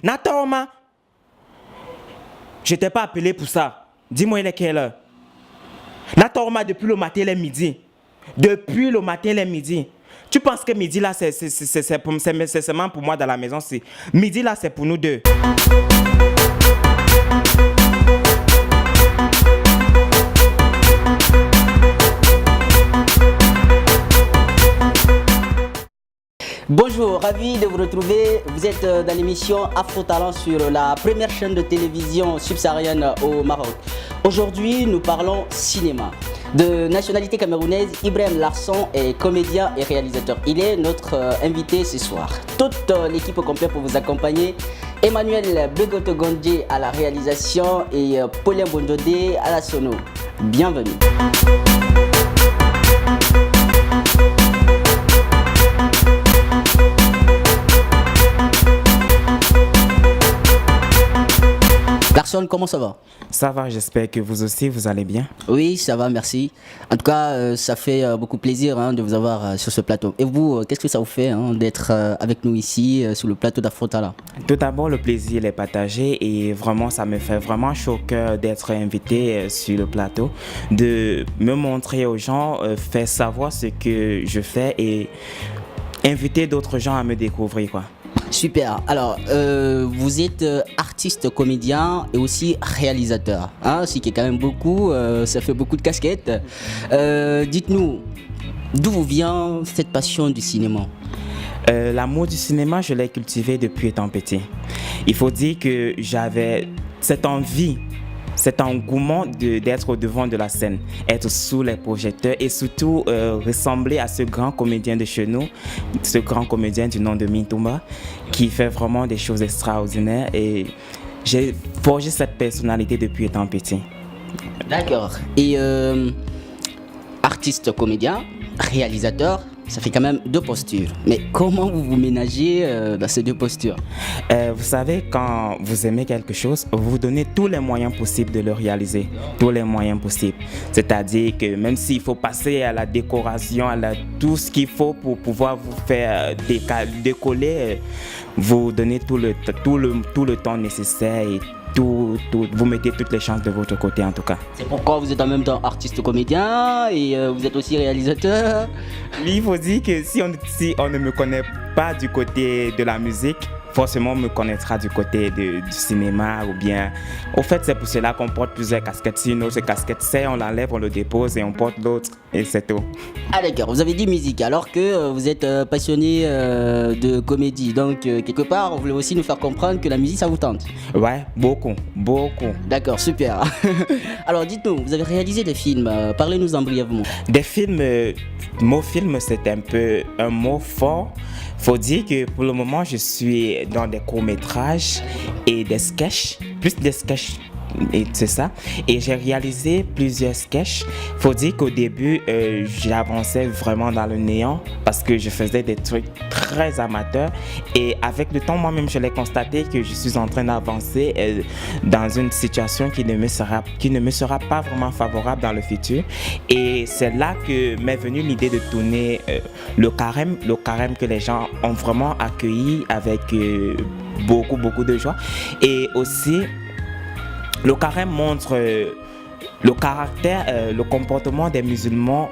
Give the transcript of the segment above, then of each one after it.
Natorma, je t'ai pas appelé pour ça. Dis-moi, il est quelle heure? Natorma, depuis le matin, il est midi. Depuis le matin, il est midi. Tu penses que midi, là, c'est seulement pour moi dans la maison? Midi, là, c'est pour nous deux. Bonjour, ravi de vous retrouver. Vous êtes dans l'émission Afro Talent sur la première chaîne de télévision subsaharienne au Maroc. Aujourd'hui, nous parlons cinéma. De nationalité camerounaise, Ibrahim Larsson est comédien et réalisateur. Il est notre invité ce soir. Toute l'équipe au complet pour vous accompagner. Emmanuel Begoto Gondje à la réalisation et Paulin Bondodé à la sono. Bienvenue. Larsson, comment ça va? Ça va, j'espère que vous aussi, vous allez bien. Oui, ça va, merci. En tout cas, ça fait beaucoup plaisir de vous avoir sur ce plateau. Et vous, qu'est-ce que ça vous fait d'être avec nous ici, sur le plateau d'Afro Talent? Tout d'abord, le plaisir est partagé et vraiment, ça me fait vraiment chaud au cœur d'être invité sur le plateau, de me montrer aux gens, faire savoir ce que je fais et inviter d'autres gens à me découvrir, quoi. Super. Alors, vous êtes artiste, comédien et aussi réalisateur. Ce qui est quand même beaucoup, ça fait beaucoup de casquettes. Dites-nous, d'où vient cette passion du cinéma? L'amour du cinéma, je l'ai cultivé depuis étant petit. Il faut dire que j'avais cette envie, cet engouement d'être au devant de la scène, être sous les projecteurs et surtout ressembler à ce grand comédien de chez nous, ce grand comédien du nom de Mintoumba, qui fait vraiment des choses extraordinaires et j'ai forgé cette personnalité depuis étant petit. D'accord. Et artiste, comédien, réalisateur, ça fait quand même deux postures. Mais comment vous vous ménagez dans ces deux postures? Vous savez, quand vous aimez quelque chose, vous donnez tous les moyens possibles de le réaliser. Tous les moyens possibles. C'est-à-dire que même s'il faut passer à la décoration, tout ce qu'il faut pour pouvoir vous faire décoller, vous donnez tout le temps nécessaire et vous mettez toutes les chances de votre côté en tout cas. C'est pourquoi vous êtes en même temps artiste comédien et vous êtes aussi réalisateur. Oui, il faut dire que si on ne me connaît pas du côté de la musique, forcément on me connaîtra du côté du cinéma ou bien... Au fait, c'est pour cela qu'on porte plusieurs casquettes. Si une autre casquette c'est, on l'enlève, on le dépose et on porte l'autre et c'est tout. Ah d'accord, vous avez dit musique alors que vous êtes passionné de comédie. Donc quelque part, vous voulez aussi nous faire comprendre que la musique ça vous tente. Ouais, beaucoup. D'accord, super. Alors dites-nous, vous avez réalisé des films, parlez-nous-en brièvement. Des films, mot film c'est un peu un mot fort. Faut dire que pour le moment, je suis dans des courts-métrages et des sketchs, plus des sketchs, et c'est ça. Et j'ai réalisé plusieurs sketchs. Faut dire qu'au début, j'avançais vraiment dans le néant parce que je faisais des trucs très amateurs. Et avec le temps, moi-même, je l'ai constaté que je suis en train d'avancer dans une situation qui ne me sera pas vraiment favorable dans le futur. Et c'est là que m'est venue l'idée de tourner le carême que les gens ont vraiment accueilli avec beaucoup de joie. Et aussi, le carême montre le caractère, le comportement des musulmans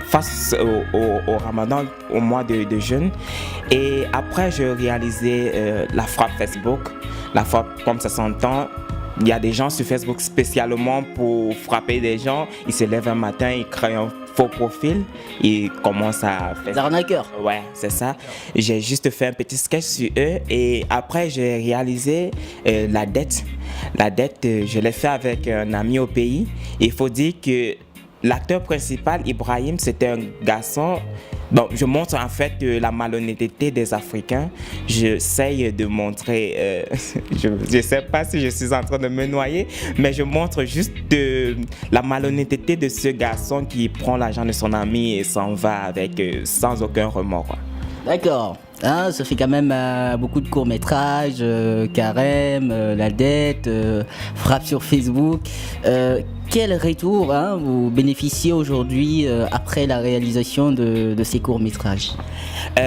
face au ramadan, au mois de jeûne. Et après, j'ai réalisé la frappe Facebook. La frappe, comme ça s'entend, il y a des gens sur Facebook spécialement pour frapper des gens. Ils se lèvent un matin, ils créent un faux profil, ils commencent à faire... Des arnaqueurs. Ouais, c'est ça. J'ai juste fait un petit sketch sur eux et après, j'ai réalisé La Dette. La Dette, je l'ai fait avec un ami au pays. Il faut dire que l'acteur principal, Ibrahim, c'était un garçon... Bon, je montre en fait la malhonnêteté des Africains. J'essaye de montrer, je ne sais pas si je suis en train de me noyer, mais je montre juste la malhonnêteté de ce garçon qui prend l'argent de son ami et s'en va avec sans aucun remords, quoi. D'accord. Ça fait quand même beaucoup de courts-métrages, Carême, La Dette, Frappe sur Facebook. quel retour vous bénéficiez aujourd'hui après la réalisation de ces courts-métrages?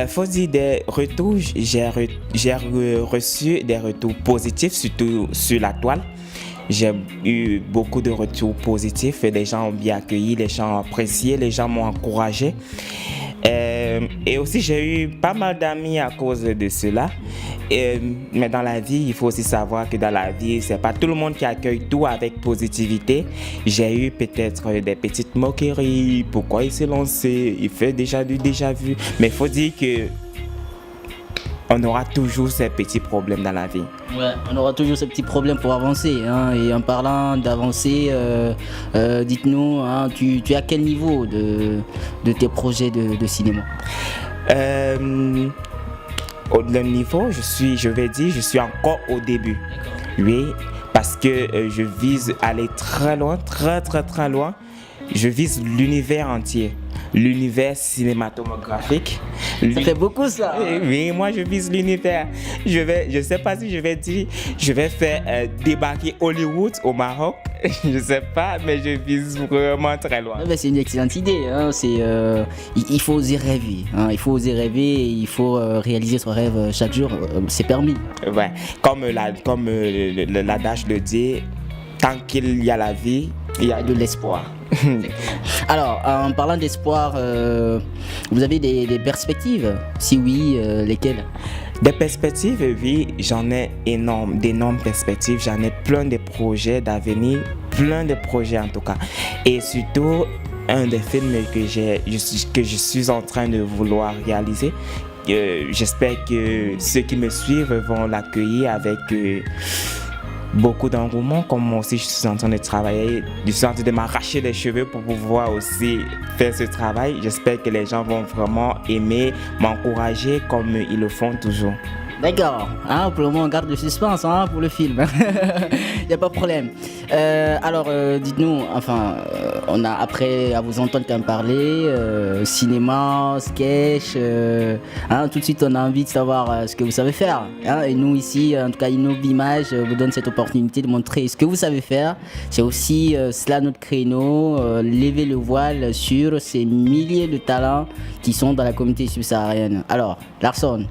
Faut dire des retours, j'ai reçu des retours positifs, surtout sur la toile. J'ai eu beaucoup de retours positifs, les gens ont bien accueilli, les gens ont apprécié, les gens m'ont encouragé. Et aussi, j'ai eu pas mal d'amis à cause de cela. Mais dans la vie, il faut aussi savoir que dans la vie, c'est pas tout le monde qui accueille tout avec positivité. J'ai eu peut-être des petites moqueries. Pourquoi il s'est lancé? Il fait déjà du déjà vu. Mais il faut dire que on aura toujours ces petits problèmes dans la vie. Ouais, on aura toujours ces petits problèmes pour avancer. Et en parlant d'avancer, dites-nous, tu es à quel niveau de tes projets de cinéma? Le niveau, je suis encore au début. Oui, parce que je vise aller très loin, très très très loin. Je vise l'univers entier, l'univers cinématographique. Ça fait beaucoup ça. Oui, moi je vise l'univers. Je sais pas si je vais dire, je vais faire débarquer Hollywood au Maroc. Je sais pas, mais je vise vraiment très loin. C'est une excellente idée. Il faut oser rêver. Il faut oser rêver et il faut réaliser son rêve chaque jour. C'est permis. Ouais, comme l'adage le dit, tant qu'il y a la vie, il y a de l'espoir. Alors, en parlant d'espoir, vous avez des perspectives? Si oui, lesquelles? Des perspectives, oui, j'en ai d'énormes perspectives. J'en ai plein de projets d'avenir, plein de projets en tout cas. Et surtout, un des films que je suis en train de vouloir réaliser. J'espère que ceux qui me suivent vont l'accueillir avec beaucoup d'engouement, comme moi aussi je suis en train de travailler, je suis en train de m'arracher les cheveux pour pouvoir aussi faire ce travail. J'espère que les gens vont vraiment aimer, m'encourager comme ils le font toujours. D'accord, pour le moment on garde le suspense pour le film, il n'y a pas de problème. Alors dites-nous, on a après à vous entendre quand même parler, cinéma, sketch, tout de suite on a envie de savoir ce que vous savez faire. Et nous ici, en tout cas Innov Images vous donne cette opportunité de montrer ce que vous savez faire. C'est aussi cela notre créneau, lever le voile sur ces milliers de talents qui sont dans la communauté subsaharienne. Alors, Larson,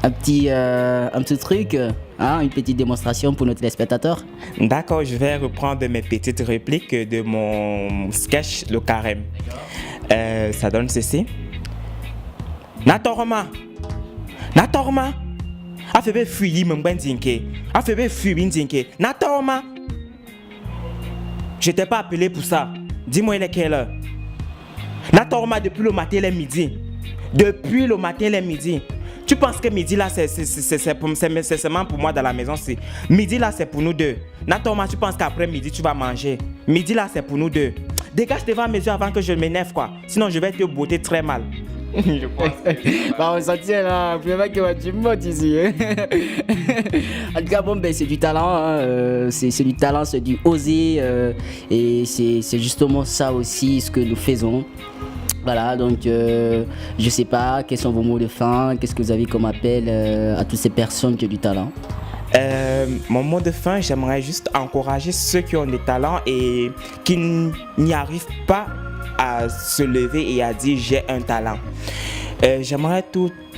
un petit truc, une petite démonstration pour nos téléspectateurs. D'accord, je vais reprendre mes petites répliques de mon sketch Le Carême. Ça donne ceci. Natorma, afebe fuyi mbendinke, afebe fuyi bindinke. Natorma, je t'ai pas appelé pour ça. Dis-moi il est quelle heure? Natorma depuis le matin et midi. Depuis le matin et midi. Tu penses que midi là c'est seulement pour moi dans la maison? Midi là c'est pour nous deux. Natoma, tu penses qu'après midi tu vas manger? Midi là c'est pour nous deux. Dégage devant mes yeux avant que je m'énerve quoi. Sinon je vais te botter très mal. Je pense. On s'en tient là. Vous pouvez pas que tu me bottes ici. En tout cas c'est du talent. C'est du talent, c'est du oser. Et c'est justement ça aussi ce que nous faisons. Voilà, donc je sais pas, quels sont vos mots de fin, qu'est-ce que vous avez comme appel à toutes ces personnes qui ont du talent? Mon mot de fin, j'aimerais juste encourager ceux qui ont des talents et qui n'y arrivent pas à se lever et à dire j'ai un talent. J'aimerais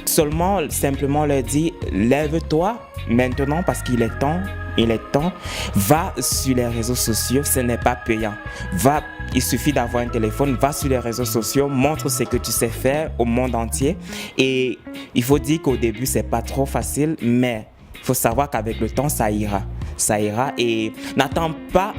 simplement leur dire lève-toi maintenant parce qu'il est temps. Va sur les réseaux sociaux, ce n'est pas payant. Il suffit d'avoir un téléphone, va sur les réseaux sociaux, montre ce que tu sais faire au monde entier. Et il faut dire qu'au début, c'est pas trop facile, mais il faut savoir qu'avec le temps, ça ira. Et n'attends pas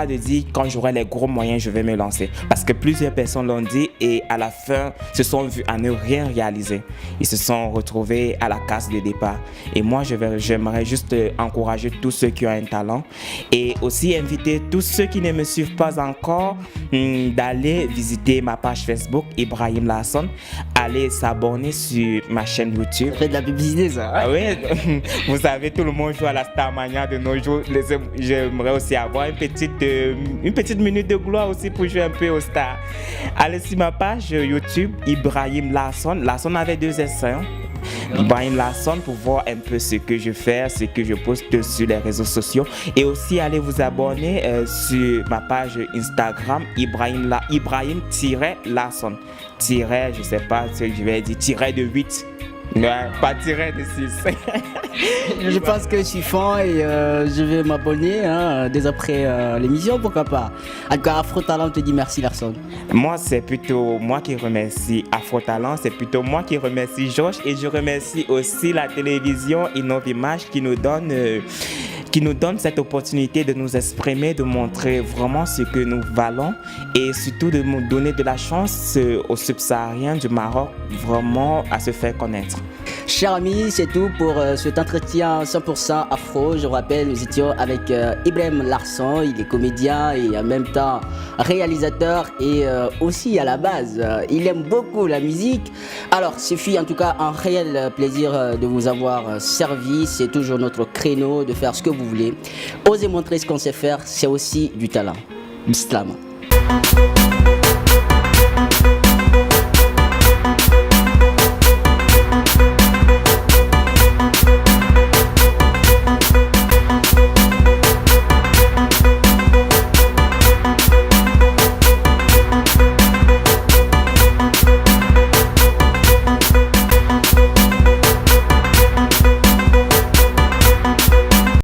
de dire quand j'aurai les gros moyens, je vais me lancer. Parce que plusieurs personnes l'ont dit et à la fin se sont vus à ne rien réaliser. Ils se sont retrouvés à la case de départ. Et moi, j'aimerais juste encourager tous ceux qui ont un talent et aussi inviter tous ceux qui ne me suivent pas encore d'aller visiter ma page Facebook Ibrahim Larson, aller s'abonner sur ma chaîne YouTube. Faites de la publicité ça. Ah oui, vous savez, tout le monde joue à la Starmania de nos jours. J'aimerais aussi avoir une petite minute de gloire aussi pour jouer un peu aux stars. Allez sur ma page YouTube Ibrahim Larson. Larson avec 2 S. Ibrahim Larson pour voir un peu ce que je fais, ce que je poste sur les réseaux sociaux. Et aussi, allez vous abonner sur ma page Instagram, Ibrahim-Larson. Je sais pas ce que je vais dire, tiré de 8. Ouais, pas tiré de 6. Je pense que je suis fan et je vais m'abonner dès après l'émission, pourquoi pas. En tout cas, Afro Talent te dit merci, Larson. Moi, c'est plutôt moi qui remercie Afro Talent, c'est plutôt moi qui remercie Georges et je remercie aussi la télévision Innovimage qui nous donne cette opportunité de nous exprimer, de montrer vraiment ce que nous valons et surtout de nous donner de la chance aux subsahariens du Maroc vraiment à se faire connaître. Chers amis, c'est tout pour cet entretien 100% afro. Je vous rappelle, nous étions avec Ibrahim Larson. Il est comédien et en même temps réalisateur et aussi à la base, il aime beaucoup la musique. Alors, ce fut en tout cas un réel plaisir de vous avoir servi. C'est toujours notre créneau de faire ce que vous voulez. Osez montrer ce qu'on sait faire, c'est aussi du talent. Bislam.